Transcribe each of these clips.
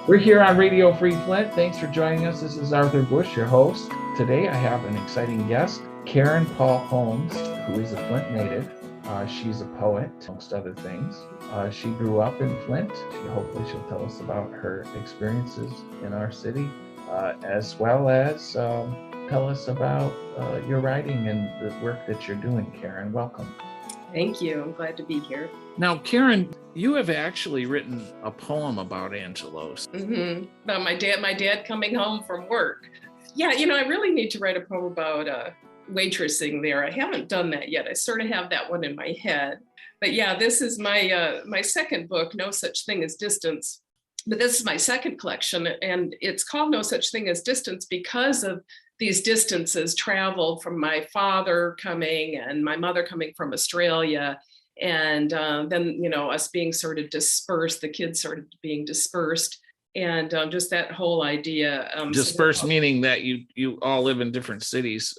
We're here on Radio Free Flint. Thanks for joining us. This is Arthur Busch, your host. Today I have an exciting guest, Karen Paul Holmes, who is a Flint native. She's a poet, amongst other things. She grew up in Flint. Hopefully she'll tell us about her experiences in our city, as well as tell us about your writing and the work that you're doing. Karen, welcome. Thank you. I'm glad to be here. Now, Karen, you have actually written a poem about Angelo's. About my dad coming home from work. Yeah, I really need to write a poem about waitressing there. I haven't done that yet. I sort of have that one in my head. But yeah, this is my second book, No Such Thing as Distance. But this is my second collection, and it's called No Such Thing as Distance because of these distances traveled from my father coming and my mother coming from Australia. And then, us being sort of dispersed, the kids sort of being dispersed. And just that whole idea. Dispersed meaning that you all live in different cities.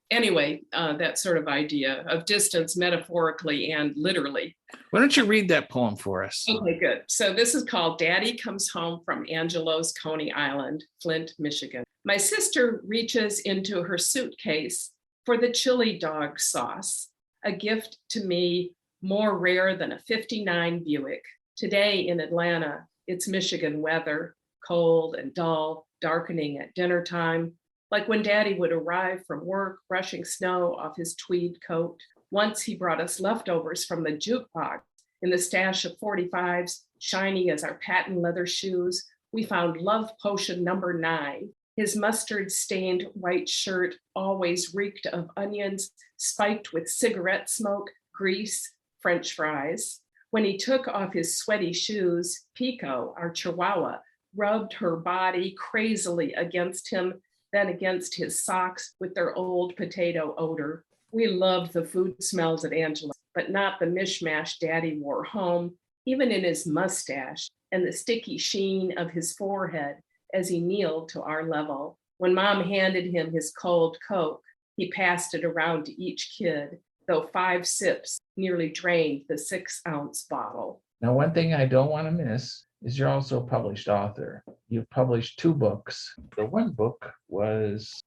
Anyway, that sort of idea of distance metaphorically and literally. Why don't you read that poem for us? Okay, good. So this is called Daddy Comes Home from Angelo's Coney Island, Flint, Michigan. My sister reaches into her suitcase for the chili dog sauce, a gift to me more rare than a 59 Buick. Today in Atlanta, it's Michigan weather, cold and dull, darkening at dinner time, like when Daddy would arrive from work, brushing snow off his tweed coat. Once he brought us leftovers from the jukebox in the stash of 45s, shiny as our patent leather shoes. We found Love Potion number 9. His mustard-stained white shirt always reeked of onions, spiked with cigarette smoke, grease, French fries. When he took off his sweaty shoes, Pico, our Chihuahua, rubbed her body crazily against him, then against his socks with their old potato odor. We loved the food smells at Angelo, but not the mishmash Daddy wore home, even in his mustache and the sticky sheen of his forehead as he kneeled to our level. When Mom handed him his cold Coke, he passed it around to each kid, though 5 sips nearly drained the 6-ounce bottle. Now, one thing I don't want to miss is you're also a published author. You've published 2 books. The one book was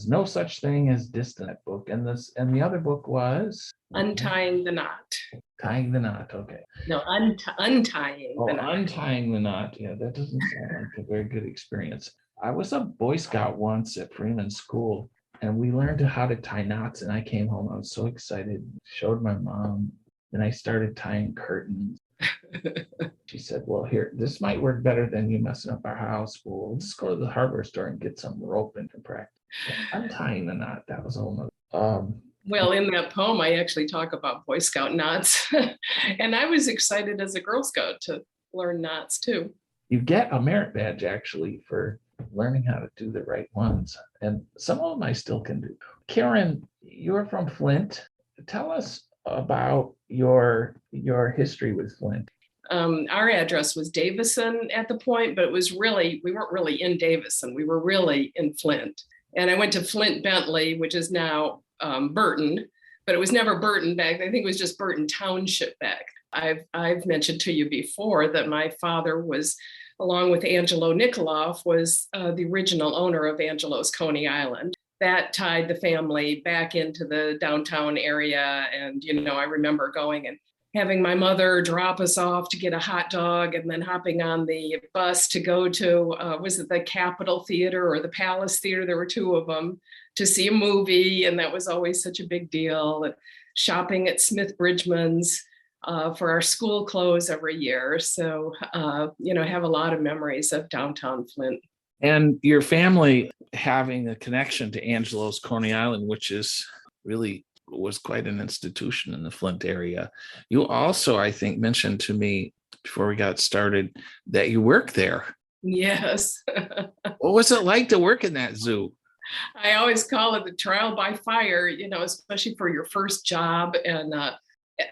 No Such Thing as Distant book, and the other book was Untying the Knot. Tying the knot, okay. No, untying the knot. Untying the knot. Yeah, that doesn't sound like a very good experience. I was a Boy Scout once at Freeman School, and we learned how to tie knots, and I came home. I was so excited, showed my mom, and I started tying curtains. She said, well, here, this might work better than you messing up our house. We'll just go to the hardware store and get some rope and practice. Untying the knot, that was a whole nother. Well, in that poem, I actually talk about Boy Scout knots. And I was excited as a Girl Scout to learn knots too. You get a merit badge actually for learning how to do the right ones. And some of them I still can do. Karen, you're from Flint. Tell us about your history with Flint. Our address was Davison at the point, but we weren't really in Davison. We were really in Flint. And I went to Flint Bentley, which is now Burton, but it was never Burton back. I think it was just Burton Township back. I've mentioned to you before that my father was, along with Angelo Nikoloff, was the original owner of Angelo's Coney Island. That tied the family back into the downtown area. And, I remember going and having my mother drop us off to get a hot dog and then hopping on the bus to go to, was it the Capitol Theater or the Palace Theater? There were 2 of them, to see a movie. And that was always such a big deal. And shopping at Smith Bridgman's for our school clothes every year. So, I have a lot of memories of downtown Flint. And your family having a connection to Angelo's Coney Island, which is really was quite an institution in the Flint area. You also, I think, mentioned to me before we got started that you work there. Yes. What was it like to work in that zoo? I always call it the trial by fire, especially for your first job. And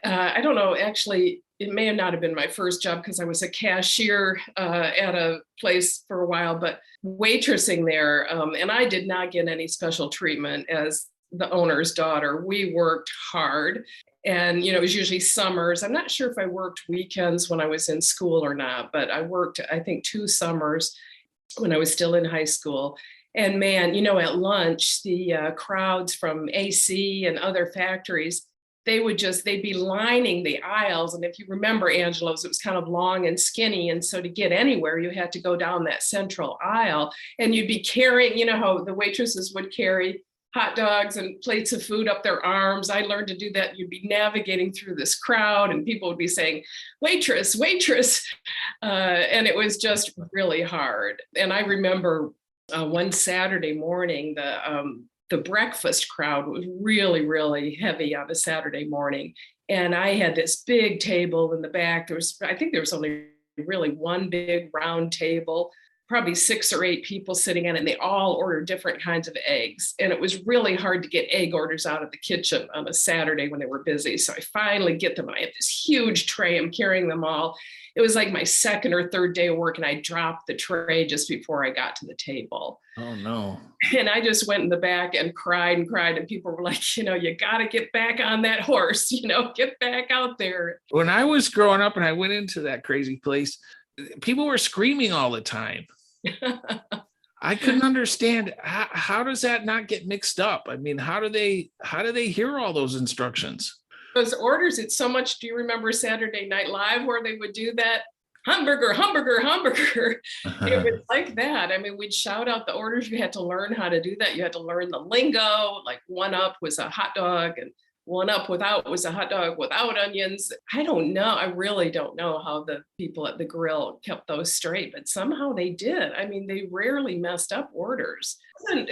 I don't know, actually, it may not have been my first job because I was a cashier at a place for a while, but waitressing there. And I did not get any special treatment as the owner's daughter. We worked hard. And, it was usually summers. I'm not sure if I worked weekends when I was in school or not, but I worked, I think, 2 summers when I was still in high school. And man, at lunch, the crowds from AC and other factories, they'd be lining the aisles. And if you remember Angelo's, it was kind of long and skinny. And so to get anywhere, you had to go down that central aisle, and you'd be carrying, how the waitresses would carry hot dogs and plates of food up their arms. I learned to do that. You'd be navigating through this crowd and people would be saying, waitress, waitress. And it was just really hard. And I remember one Saturday morning, the breakfast crowd was really, really heavy on a Saturday morning. And I had this big table in the back. I think there was only really one big round table, probably 6 or 8 people sitting at it, and they all ordered different kinds of eggs. And it was really hard to get egg orders out of the kitchen on a Saturday when they were busy. So I finally get them, and I have this huge tray. I'm carrying them all. It was like my second or third day of work, and I dropped the tray just before I got to the table. Oh, no. And I just went in the back and cried and cried. And people were like, you got to get back on that horse, get back out there. When I was growing up and I went into that crazy place, people were screaming all the time. I couldn't understand how does that not get mixed up? I mean, how do they hear all those instructions? Those orders, it's so much. Do you remember Saturday Night Live where they would do that? Hamburger, hamburger, hamburger. It was like that. I mean, we'd shout out the orders. You had to learn how to do that. You had to learn the lingo. Like 1 up was a hot dog, and 1 up without was a hot dog without onions. I don't know. I really don't know how the people at the grill kept those straight, but somehow they did. I mean, they rarely messed up orders.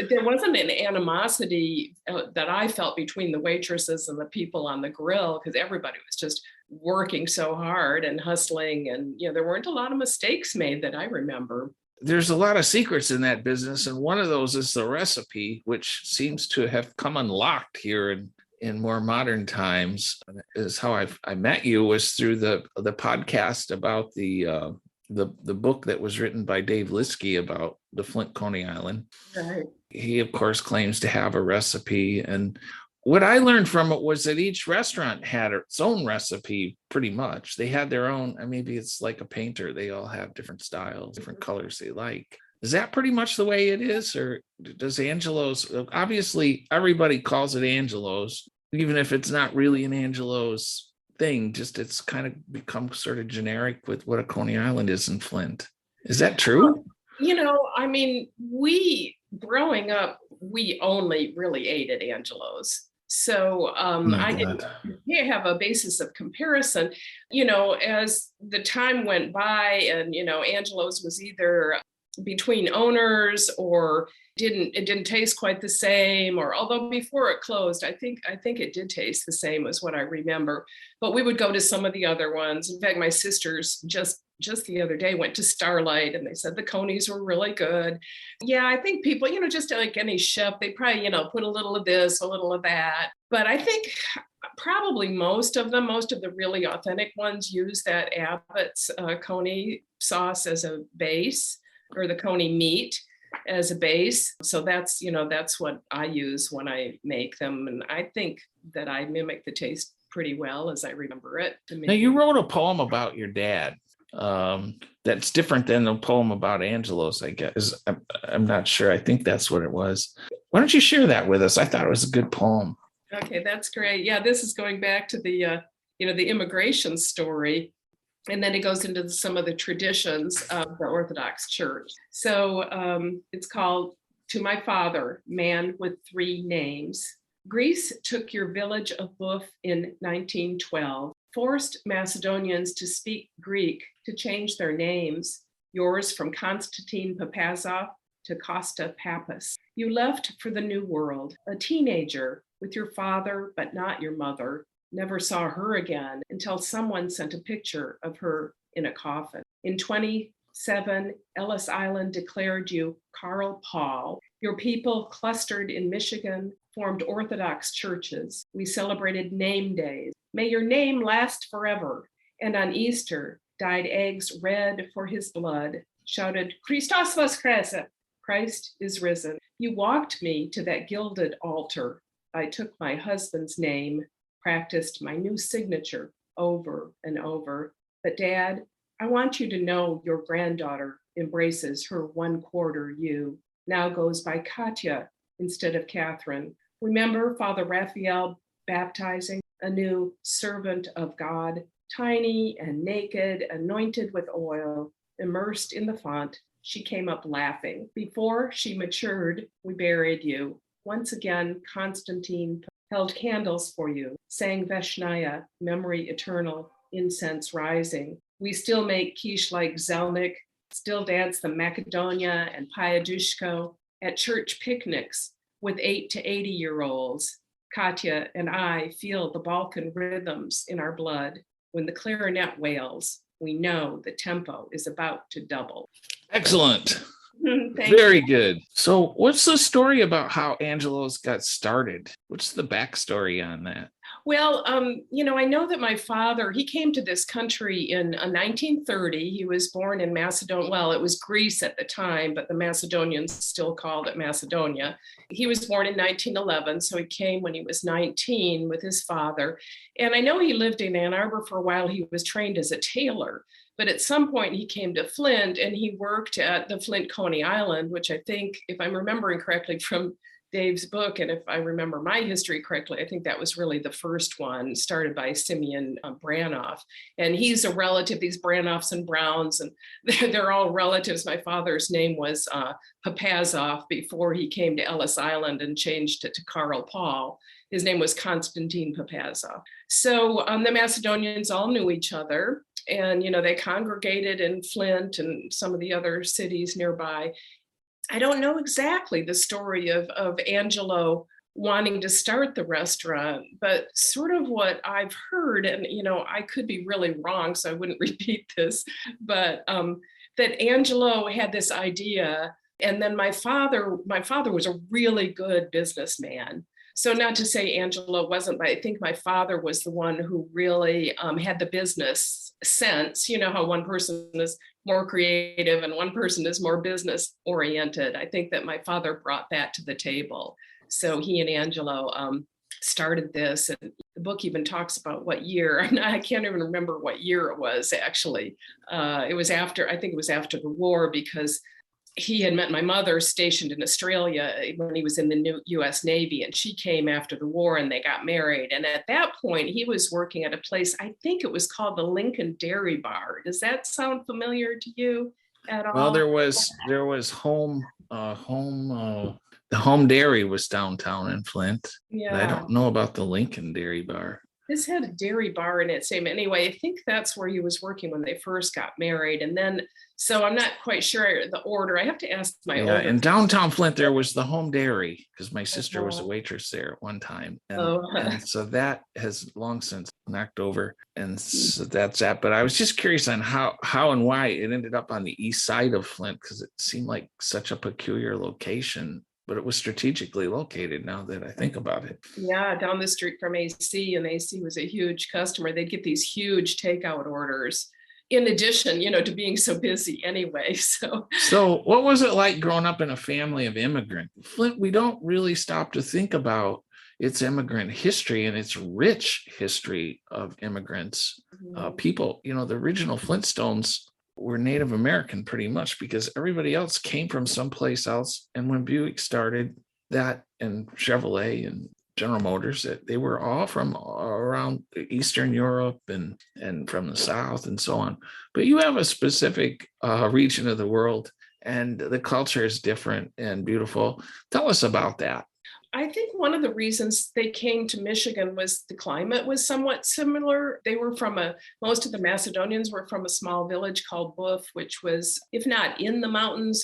There wasn't an animosity that I felt between the waitresses and the people on the grill, because everybody was just working so hard and hustling. And, there weren't a lot of mistakes made that I remember. There's a lot of secrets in that business. And one of those is the recipe, which seems to have come unlocked here in more modern times. Is how I met you, was through the podcast about the book that was written by Dave Liskey about the Flint Coney Island. Right. He, of course, claims to have a recipe. And what I learned from it was that each restaurant had its own recipe, pretty much. They had their own, maybe it's like a painter. They all have different styles, different colors they like. Is that pretty much the way it is? Or does Angelo's, obviously everybody calls it Angelo's, even if it's not really an Angelo's thing, just it's kind of become sort of generic with what a Coney Island is in Flint. Is that true? We growing up, we only really ate at Angelo's. So I didn't have a basis of comparison, as the time went by and, Angelo's was either between owners or it didn't taste quite the same, or although before it closed, I think it did taste the same as what I remember, but we would go to some of the other ones. In fact, my sisters just the other day went to Starlight and they said the Coneys were really good. Yeah, I think people, just like any chef, they probably, put a little of this, a little of that. But I think probably most of the really authentic ones use that Abbott's Coney sauce as a base, or the Coney meat as a base. So that's what I use when I make them. And I think that I mimic the taste pretty well as I remember it. Now, you wrote a poem about your dad. That's different than the poem about Angelo's, I guess. I'm not sure. I think that's what it was. Why don't you share that with us? I thought it was a good poem. Okay, that's great. Yeah, this is going back to the immigration story. And then it goes into some of the traditions of the Orthodox Church. So it's called To My Father, Man with Three Names. Greece took your village of Bouf in 1912, forced Macedonians to speak Greek to change their names, yours from Constantine Papazov to Costa Papas. You left for the New World, a teenager with your father, but not your mother. Never saw her again until someone sent a picture of her in a coffin. In 27, Ellis Island declared you Karl Paul. Your people clustered in Michigan, formed Orthodox churches. We celebrated name days. May your name last forever. And on Easter, dyed eggs red for his blood, shouted, Christos Voskrese, Christ is risen. You walked me to that gilded altar. I took my husband's name, practiced my new signature over and over. But Dad, I want you to know your granddaughter embraces her 1/4 you, now goes by Katya instead of Catherine. Remember Father Raphael baptizing a new servant of God, tiny and naked, anointed with oil, immersed in the font. She came up laughing. Before she matured, we buried you. Once again, Constantine held candles for you, sang Veshnaya, memory eternal, incense rising. We still make quiche like Zelnik, still dance the Macedonia and Payadushko at church picnics with 8 to 80-year-olds. Katya and I feel the Balkan rhythms in our blood. When the clarinet wails, we know the tempo is about to double. Excellent. Thank Very you. good. So what's the story about how Angelo's got started? What's the backstory on that? Well, I know that my father, he came to this country in 1930. He was born in Macedonia. Well, it was Greece at the time, but the Macedonians still called it Macedonia. He was born in 1911, so he came when he was 19 with his father. And I know he lived in Ann Arbor for a while. He was trained as a tailor. But at some point he came to Flint and he worked at the Flint Coney Island, which I think, if I'm remembering correctly from Dave's book, and if I remember my history correctly, I think that was really the first one started by Simeon Branoff. And he's a relative, these Branoffs and Browns, and they're all relatives. My father's name was Papazov before he came to Ellis Island and changed it to Karl Paul. His name was Constantine Papazov. So the Macedonians all knew each other. And, they congregated in Flint and some of the other cities nearby. I don't know exactly the story of Angelo wanting to start the restaurant, but sort of what I've heard, and, I could be really wrong, so I wouldn't repeat this, but that Angelo had this idea. And then my father was a really good businessman. So not to say Angelo wasn't, but I think my father was the one who really had the business sense. You know how one person is more creative and one person is more business oriented. I think that my father brought that to the table. So he and Angelo started this, and the book even talks about what year. I can't even remember what year it was actually. I think it was after the war, because he had met my mother stationed in Australia when he was in the new US Navy, and she came after the war and they got married. And at that point, he was working at a place, I think it was called the Lincoln Dairy Bar. Does that sound familiar to you at all? Well, there was the home dairy was downtown in Flint. Yeah. But I don't know about the Lincoln Dairy Bar. This had a dairy bar in its name. Anyway, I think that's where he was working when they first got married. And then, so I'm not quite sure the order. I have to ask my older. In downtown Flint, there was the home dairy, because my sister was a waitress there at one time. And so that has long since knocked over. And so that's that. But I was just curious on how and why it ended up on the east side of Flint, because it seemed like such a peculiar location. But it was strategically located, now that I think about it. Yeah, down the street from AC, and AC was a huge customer. They'd get these huge takeout orders, in addition, to being so busy anyway. So what was it like growing up in a family of immigrants? Flint, we don't really stop to think about its immigrant history and its rich history of immigrants. People, the original Flintstones were Native American pretty much, because everybody else came from someplace else. And when Buick started that, and Chevrolet and General Motors, they were all from around Eastern Europe and from the South and so on. But you have a specific region of the world, and the culture is different and beautiful. Tell us about that. I think one of the reasons they came to Michigan was the climate was somewhat similar. They were most of the Macedonians were from a small village called Bouf, which was, if not in the mountains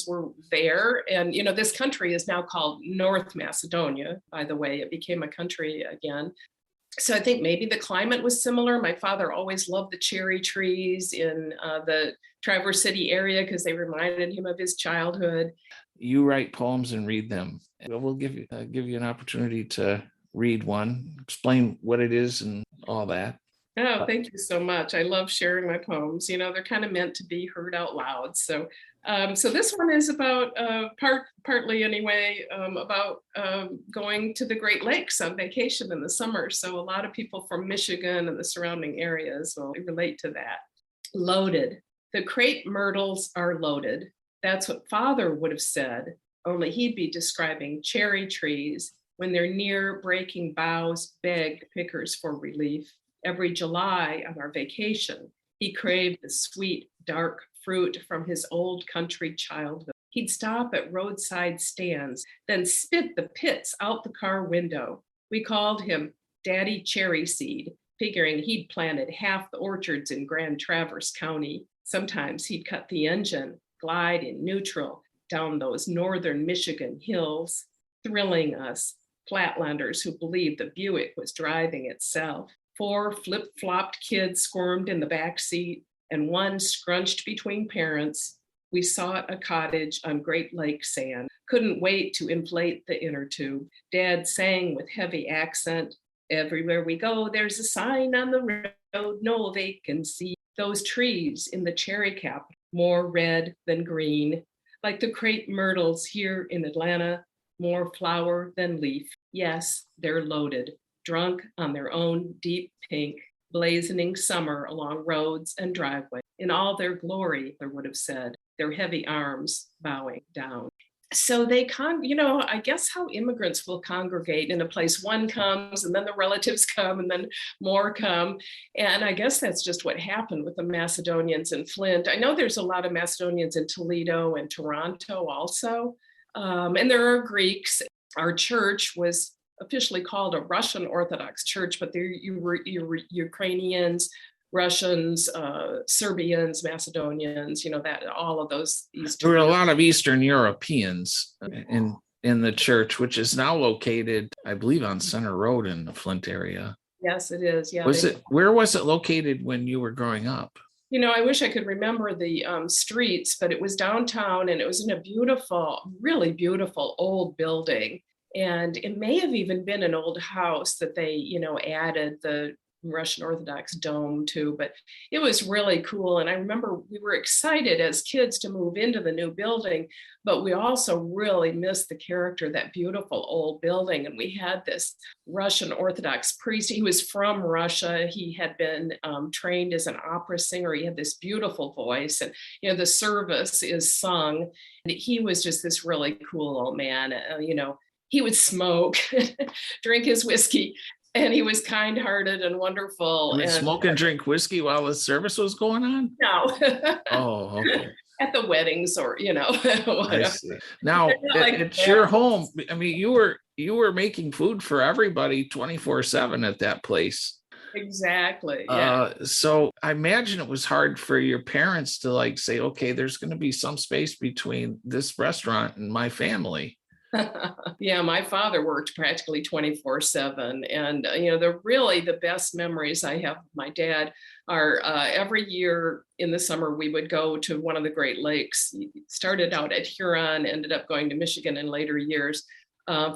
were there. And, this country is now called North Macedonia, by the way. It became a country again. So I think maybe the climate was similar. My father always loved the cherry trees in the Traverse City area because they reminded him of his childhood. You write poems and read them. We'll give you an opportunity to read one, explain what it is and all that. Oh, thank you so much. I love sharing my poems. They're kind of meant to be heard out loud. So this one is about partly anyway, about going to the Great Lakes on vacation in the summer. So a lot of people from Michigan and the surrounding areas will relate to that. Loaded. The crepe myrtles are loaded. That's what Father would have said, only he'd be describing cherry trees when their near breaking boughs begged pickers for relief. Every July on our vacation, he craved the sweet, dark fruit from his old country childhood. He'd stop at roadside stands, then spit the pits out the car window. We called him Daddy Cherry Seed, figuring he'd planted half the orchards in Grand Traverse County. Sometimes he'd cut the engine, glide in neutral down those northern Michigan hills, thrilling us, flatlanders who believed the Buick was driving itself. 4 flip-flopped kids squirmed in the back seat, and one scrunched between parents. We sought a cottage on Great Lake sand, couldn't wait to inflate the inner tube. Dad sang with heavy accent, everywhere we go, there's a sign on the road, no vacancy. Those trees in the cherry cap, more red than green, like the crepe myrtles here in Atlanta, more flower than leaf. Yes, they're loaded, drunk on their own deep pink, blazoning summer along roads and driveways. In all their glory, there would have said, their heavy arms bowing down. So I guess how immigrants will congregate in a place. One comes and then the relatives come and then more come. And I guess that's just what happened with the Macedonians in Flint. I know there's a lot of Macedonians in Toledo and Toronto also. And there are Greeks. Our church was officially called a Russian Orthodox church, but you were Ukrainians, Russians, Serbians, Macedonians, that all of those. There were a lot of Eastern Europeans in the church, which is now located, I believe, on Center Road in the Flint area. Yes, it is. Yeah. Where was it located when you were growing up? I wish I could remember the streets, but it was downtown and it was in a beautiful, really beautiful old building. And it may have even been an old house that they, added the Russian Orthodox dome to, but it was really cool. And I remember we were excited as kids to move into the new building, but we also really missed the character of that beautiful old building. And we had this Russian Orthodox priest. He was from Russia. He had been trained as an opera singer. He had this beautiful voice, and the service is sung. And he was just this really cool old man. He would smoke, drink his whiskey, and he was kind-hearted and wonderful. Would smoke and drink whiskey while the service was going on? No. Oh, okay. At the weddings or, I see. Now, it's your home. I mean, you were making food for everybody 24/7 at that place. Exactly. Yeah. So I imagine it was hard for your parents to say, okay, there's going to be some space between this restaurant and my family. Yeah, my father worked practically 24/7. And, the best memories I have of my dad are every year in the summer, we would go to one of the Great Lakes. He started out at Huron, ended up going to Michigan in later years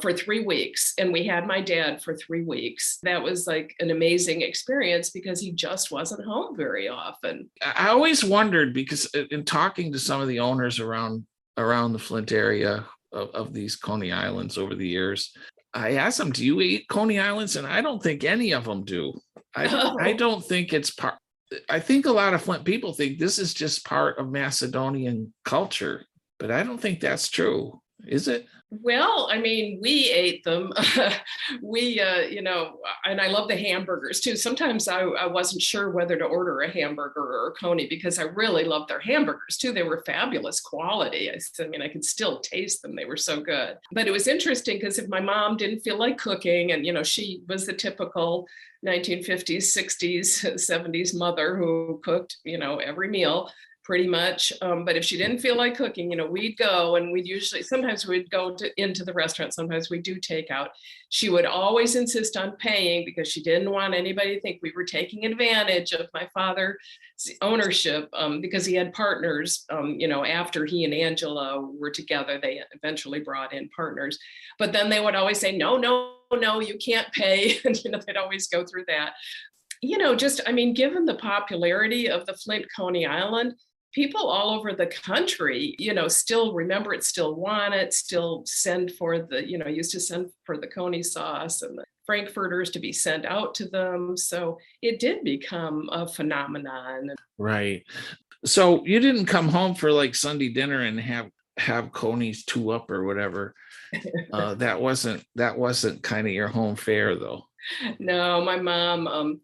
for 3 weeks. And we had my dad for 3 weeks. That was like an amazing experience because he just wasn't home very often. I always wondered, because in talking to some of the owners around the Flint area, of these Coney Islands over the years, I asked them, do you eat Coney Islands? And I don't think any of them do. I don't think it's part. I think a lot of Flint people think this is just part of Macedonian culture, but I don't think that's true. Is it? Well, I mean, we ate them. And I love the hamburgers too. Sometimes I wasn't sure whether to order a hamburger or a Coney because I really loved their hamburgers too. They were fabulous quality. I could still taste them. They were so good. But it was interesting because if my mom didn't feel like cooking, and, she was the typical 1950s, 60s, 70s mother who cooked, every meal, pretty much. But if she didn't feel like cooking, we'd go, and sometimes we'd go into the restaurant. Sometimes we do takeout. She would always insist on paying because she didn't want anybody to think we were taking advantage of my father's ownership, because he had partners, after he and Angelo were together, they eventually brought in partners. But then they would always say, no, you can't pay. And, they'd always go through that. Given the popularity of the Flint Coney Island, people all over the country, still remember it, still want it, still send for used to send for the Coney sauce and the Frankfurters to be sent out to them. So it did become a phenomenon. Right. So you didn't come home for like Sunday dinner and have Coney's 2 up or whatever. That wasn't kind of your home fare, though. No, my mom,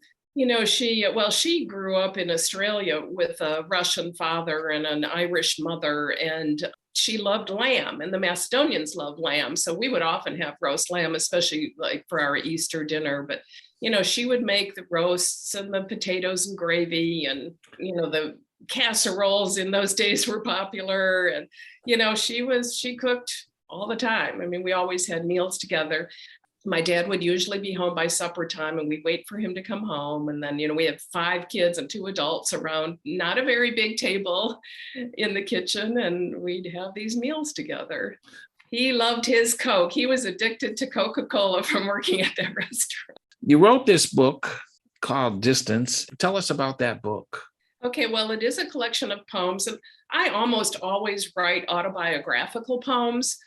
she grew up in Australia with a Russian father and an Irish mother, and she loved lamb, and the Macedonians love lamb. So we would often have roast lamb, especially like for our Easter dinner. But, she would make the roasts and the potatoes and gravy, and, the casseroles in those days were popular. And, she cooked all the time. I mean, we always had meals together. My dad would usually be home by supper time, and we'd wait for him to come home. And then, we had 5 kids and 2 adults around not a very big table in the kitchen, and we'd have these meals together. He loved his Coke. He was addicted to Coca-Cola from working at that restaurant. You wrote this book called Distance. Tell us about that book. Okay, well, it is a collection of poems, and I almost always write autobiographical poems.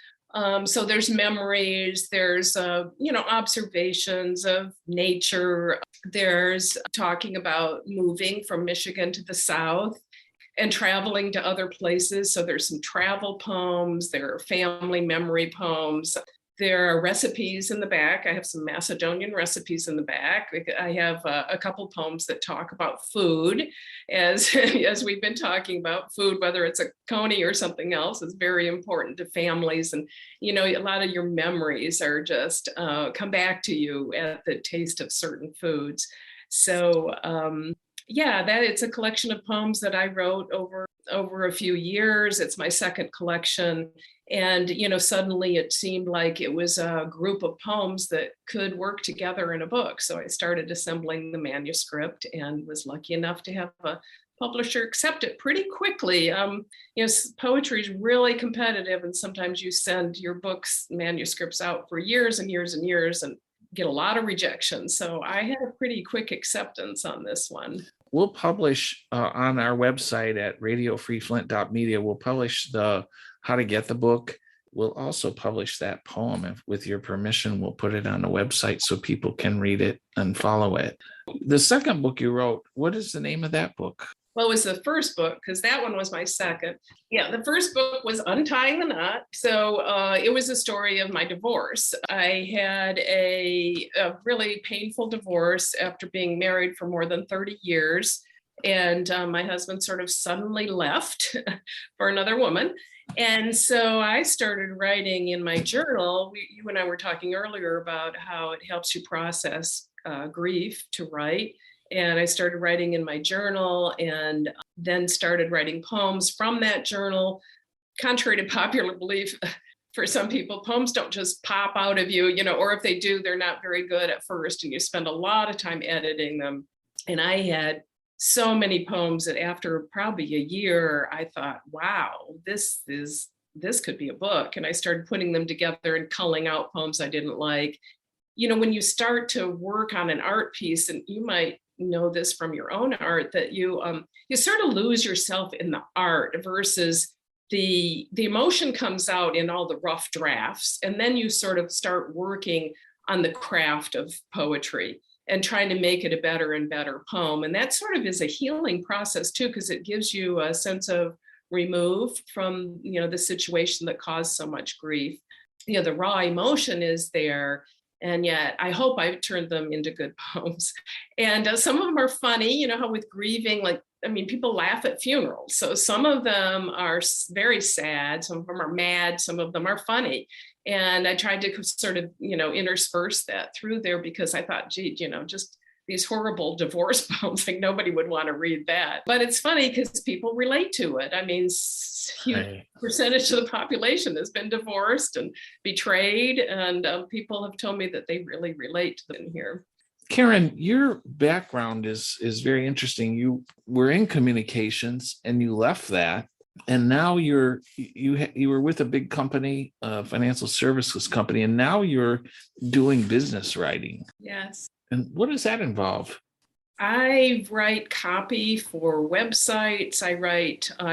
So there's memories, there's, observations of nature. There's talking about moving from Michigan to the South and traveling to other places. So there's some travel poems, there are family memory poems. There are recipes in the back. I have some Macedonian recipes in the back. I have a couple poems that talk about food, as we've been talking about food, whether it's a Coney or something else, is very important to families. And, a lot of your memories are just come back to you at the taste of certain foods. So, that it's a collection of poems that I wrote over a few years. It's my second collection. And, suddenly it seemed like it was a group of poems that could work together in a book. So I started assembling the manuscript and was lucky enough to have a publisher accept it pretty quickly. Poetry is really competitive, and sometimes you send your books manuscripts out for years and years and years and get a lot of rejection. So I had a pretty quick acceptance on this one. We'll publish on our website at radiofreeflint.media, we'll publish the how to get the book. We'll also publish that poem. If, with your permission, we'll put it on the website so people can read it and follow it. The second book you wrote, what is the name of that book? Well, it was the first book, because that one was my second. Yeah, the first book was Untying the Knot. So it was a story of my divorce. I had a really painful divorce after being married for more than 30 years. And my husband sort of suddenly left for another woman. And so I started writing in my journal. You and I were talking earlier about how it helps you process grief to write. And I started writing in my journal, and then started writing poems from that journal. Contrary to popular belief, for some people, poems don't just pop out of you, or if they do, they're not very good at first, and you spend a lot of time editing them. And I had so many poems that after probably a year, I thought, wow, this could be a book. And I started putting them together and culling out poems I didn't like. When you start to work on an art piece, and you might know this from your own art, that you sort of lose yourself in the art versus the emotion comes out in all the rough drafts. And then you sort of start working on the craft of poetry and trying to make it a better and better poem. And that sort of is a healing process too, because it gives you a sense of remove from, the situation that caused so much grief. The raw emotion is there. And yet I hope I've turned them into good poems. And some of them are funny, how with grieving, people laugh at funerals. So some of them are very sad. Some of them are mad. Some of them are funny. And I tried to sort of, intersperse that through there, because I thought, gee, just these horrible divorce poems, like nobody would want to read that. But it's funny because people relate to it. Huge percentage of the population has been divorced and betrayed. And people have told me that they really relate to them here. Karen, your background is very interesting. You were in communications and you left that. And now you were with a big company, a financial services company, and now you're doing business writing. Yes. And what does that involve? I write copy for websites. I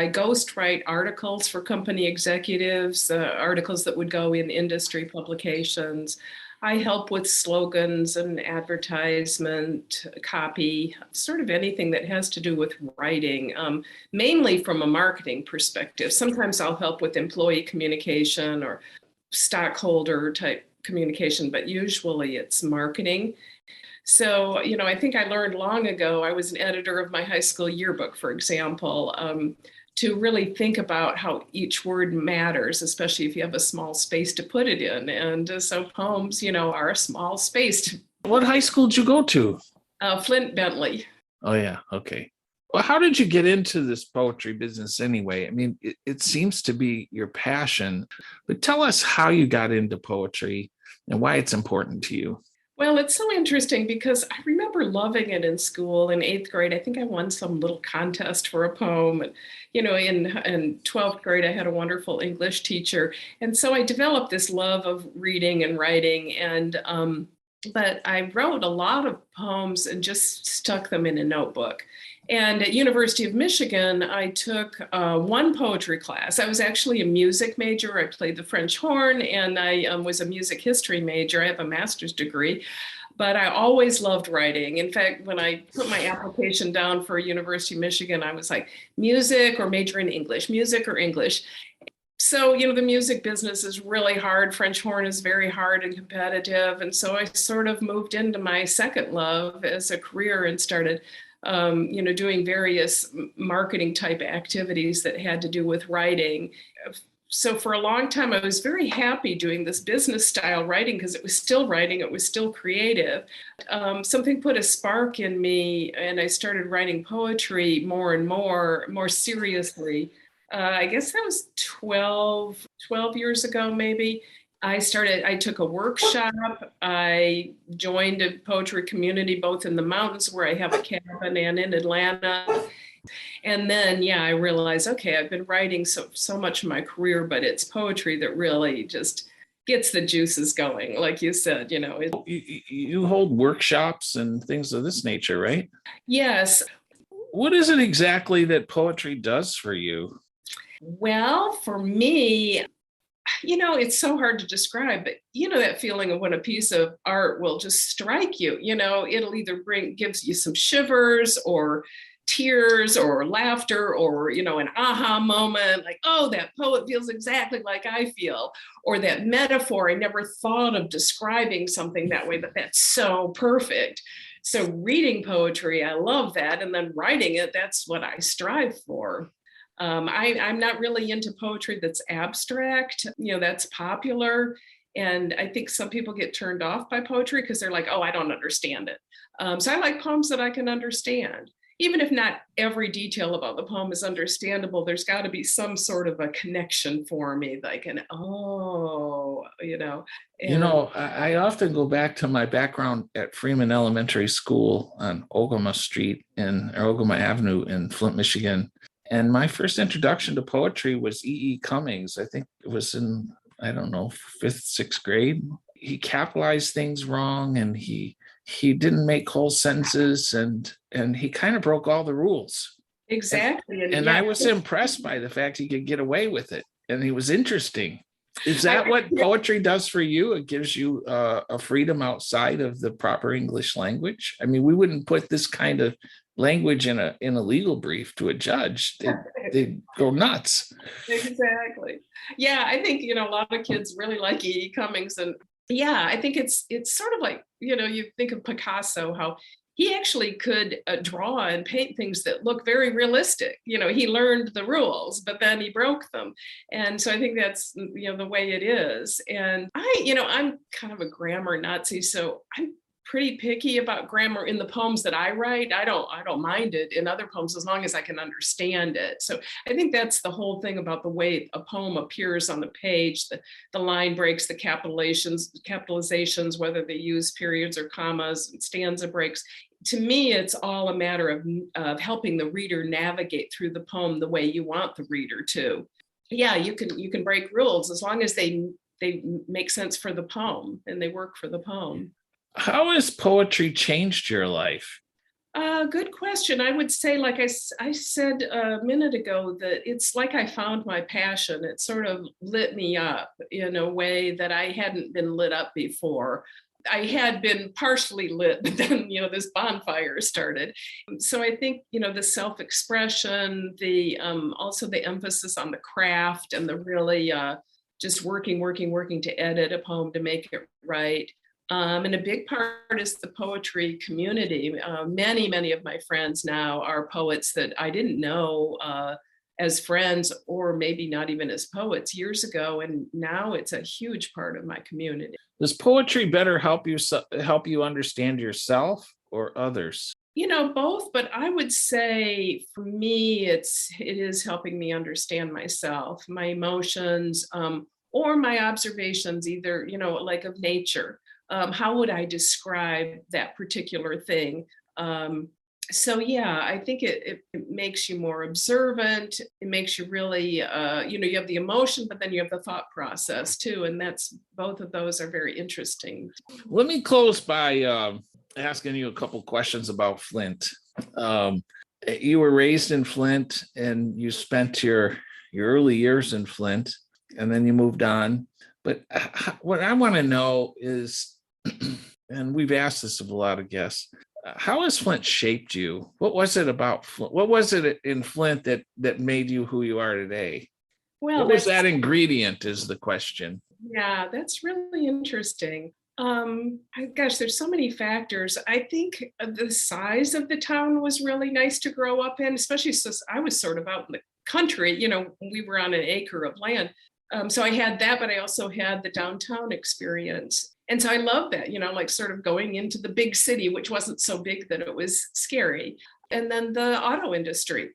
ghostwrite articles for company executives, articles that would go in industry publications. I help with slogans and advertisement copy, sort of anything that has to do with writing, mainly from a marketing perspective. Sometimes I'll help with employee communication or stockholder type communication, but usually it's marketing. So, I think I learned long ago, I was an editor of my high school yearbook, for example, to really think about how each word matters, especially if you have a small space to put it in. And so poems, are a small space. What high school did you go to? Flint Bentley. Oh, yeah. Okay. Well, how did you get into this poetry business anyway? I mean, it seems to be your passion, but tell us how you got into poetry and why it's important to you. Well, it's so interesting because I remember loving it in school in 8th grade. I think I won some little contest for a poem. And, in 12th grade, I had a wonderful English teacher. And so I developed this love of reading and writing. But I wrote a lot of poems and just stuck them in a notebook. And at University of Michigan, I took one poetry class. I was actually a music major. I played the French horn, and I was a music history major. I have a master's degree, but I always loved writing. In fact, when I put my application down for University of Michigan, I was like, music or major in English, music or English. So, the music business is really hard. French horn is very hard and competitive. And so I sort of moved into my second love as a career and started doing various marketing type activities that had to do with writing. So for a long time, I was very happy doing this business style writing because it was still writing, it was still creative. Something put a spark in me and I started writing poetry more and more seriously. I guess that was 12 years ago, maybe. I took a workshop. I joined a poetry community, both in the mountains where I have a cabin and in Atlanta. And then, I realized, okay, I've been writing so much of my career, but it's poetry that really just gets the juices going. Like you said, You hold workshops and things of this nature, right? Yes. What is it exactly that poetry does for you? Well, for me, it's so hard to describe, but that feeling of when a piece of art will just strike you, it'll either gives you some shivers or tears or laughter or, an aha moment, like, oh, that poet feels exactly like I feel, or that metaphor, I never thought of describing something that way, but that's so perfect. So reading poetry, I love that. And then writing it, that's what I strive for. I'm not really into poetry that's abstract, that's popular. And I think some people get turned off by poetry because they're like, oh, I don't understand it. So I like poems that I can understand. Even if not every detail about the poem is understandable, there's got to be some sort of a connection for me, like I often go back to my background at Freeman Elementary School on Ogama Street or Ogama Avenue in Flint, Michigan. And my first introduction to poetry was E.E. Cummings. I think it was in, 5th, 6th grade. He capitalized things wrong and he didn't make whole sentences and he kind of broke all the rules. Exactly. And I was impressed by the fact he could get away with it. And he was interesting. Is that what poetry does for you? It gives you a freedom outside of the proper English language. I mean, we wouldn't put this kind of language in a legal brief to a judge. They'd go nuts. Exactly. Yeah, I think a lot of kids really like E.E. Cummings, and I think it's sort of like you think of Picasso, how he actually could draw and paint things that look very realistic. He learned the rules, but then he broke them. And so I think that's, the way it is. And I'm kind of a grammar Nazi, so I'm pretty picky about grammar in the poems that I write. I don't mind it in other poems as long as I can understand it. So I think that's the whole thing about the way a poem appears on the page, the line breaks, the capitalizations, whether they use periods or commas, and stanza breaks. To me, it's all a matter of helping the reader navigate through the poem the way you want the reader to. Yeah, you can break rules as long as they make sense for the poem and they work for the poem. How has poetry changed your life? Good question. I would say, like I said a minute ago, that it's like I found my passion. It sort of lit me up in a way that I hadn't been lit up before. I had been partially lit, but then, this bonfire started. So I think, the self-expression, the also the emphasis on the craft and the really just working to edit a poem to make it right. And a big part is the poetry community. Many of my friends now are poets that I didn't know as friends, or maybe not even as poets years ago. And now it's a huge part of my community. Does poetry better help you understand yourself or others? Both, but I would say for me, it is helping me understand myself, my emotions, or my observations, either, like of nature. How would I describe that particular thing? So yeah, I think it makes you more observant. It makes you really, you have the emotion, but then you have the thought process too. And both of those are very interesting. Let me close by asking you a couple questions about Flint. You were raised in Flint and you spent your early years in Flint, and then you moved on. But what I want to know is, and we've asked this of a lot of guests, how has Flint shaped you? What was it about Flint? What was it in Flint that made you who you are today? Well, what was that ingredient is the question. Yeah, that's really interesting. Gosh, there's so many factors. I think the size of the town was really nice to grow up in, especially since I was sort of out in the country. We were on an acre of land. So I had that, but I also had the downtown experience. And so I love that, like sort of going into the big city, which wasn't so big that it was scary. And then the auto industry.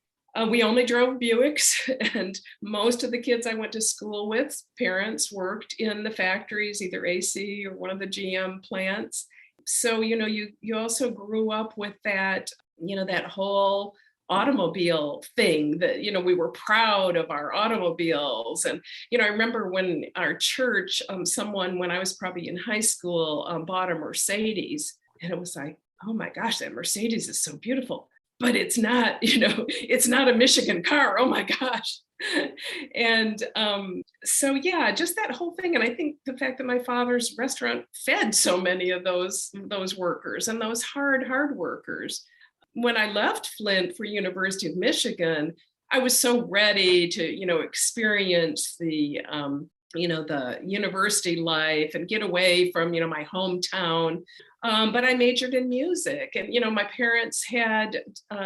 We only drove Buicks, and most of the kids I went to school with, parents worked in the factories, either AC or one of the GM plants. So, you also grew up with that, that whole automobile thing that, we were proud of our automobiles. And, I remember when our church, someone, when I was probably in high school, bought a Mercedes, and it was like, oh my gosh, that Mercedes is so beautiful. But it's not, it's not a Michigan car. Oh my gosh. And so, yeah, just that whole thing. And I think the fact that my father's restaurant fed so many of those workers and those hard workers. When I left Flint for University of Michigan, I was so ready to, experience the university life and get away from, my hometown. But I majored in music, and, my parents had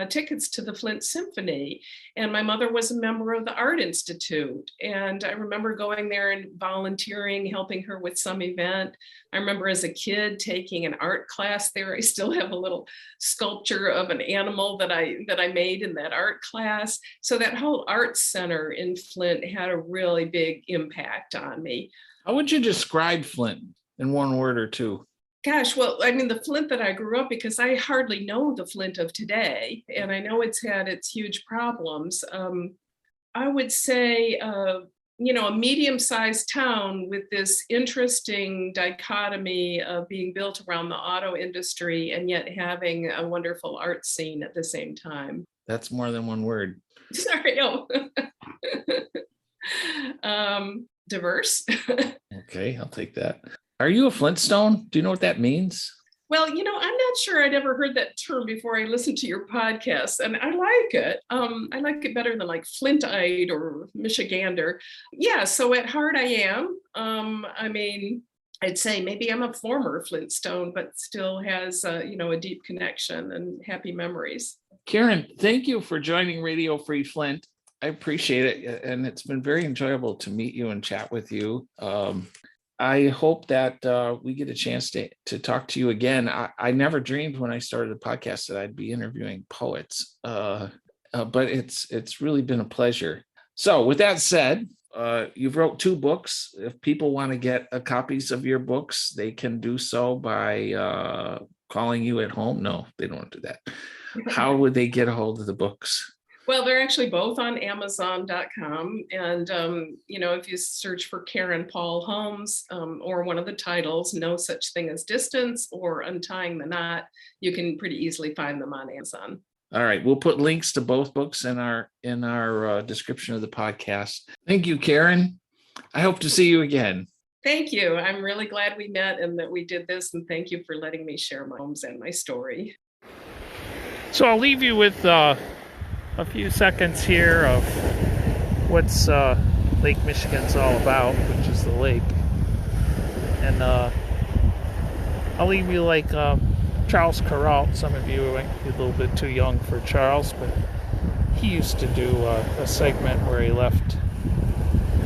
tickets to the Flint Symphony, and my mother was a member of the Art Institute. And I remember going there and volunteering, helping her with some event. I remember as a kid taking an art class there. I still have a little sculpture of an animal that I made in that art class. So that whole art center in Flint had a really big impact on me. How would you describe Flint in one word or two? Gosh, well, I mean, the Flint that I grew up, because I hardly know the Flint of today, and I know it's had its huge problems. I would say, a medium-sized town with this interesting dichotomy of being built around the auto industry and yet having a wonderful art scene at the same time. That's more than one word. Sorry, no. Diverse. Okay, I'll take that. Are you a Flintstone? Do you know what that means? Well, I'm not sure I'd ever heard that term before I listened to your podcast, and I like it. I like it better than like Flintite or Michigander. Yeah, so at heart I am. I'd say maybe I'm a former Flintstone, but still has, a deep connection and happy memories. Karen, thank you for joining Radio Free Flint. I appreciate it, and it's been very enjoyable to meet you and chat with you. I hope that we get a chance to talk to you again. I never dreamed when I started the podcast that I'd be interviewing poets, but it's really been a pleasure. So with that said, you've wrote 2 books. If people want to get copies of your books, they can do so by calling you at home. No, they don't want to do that. How would they get a hold of the books? Well, they're actually both on Amazon.com. And, if you search for Karen Paul Holmes or one of the titles, No Such Thing as Distance or Untying the Knot, you can pretty easily find them on Amazon. All right. We'll put links to both books in our description of the podcast. Thank you, Karen. I hope to see you again. Thank you. I'm really glad we met and that we did this. And thank you for letting me share my homes and my story. So I'll leave you with a few seconds here of what's Lake Michigan's all about, which is the lake. And I'll leave you like Charles Kuralt. Some of you might be a little bit too young for Charles, but he used to do a segment where he left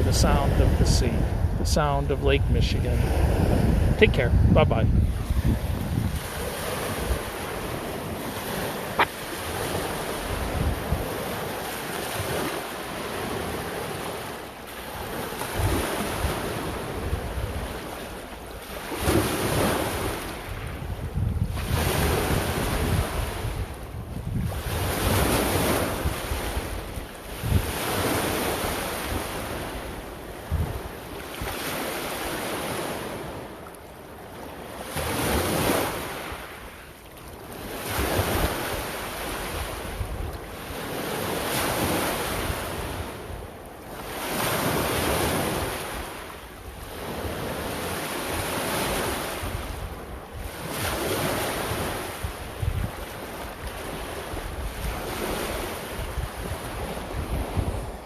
the sound of the sea, the sound of Lake Michigan. Take care. Bye-bye.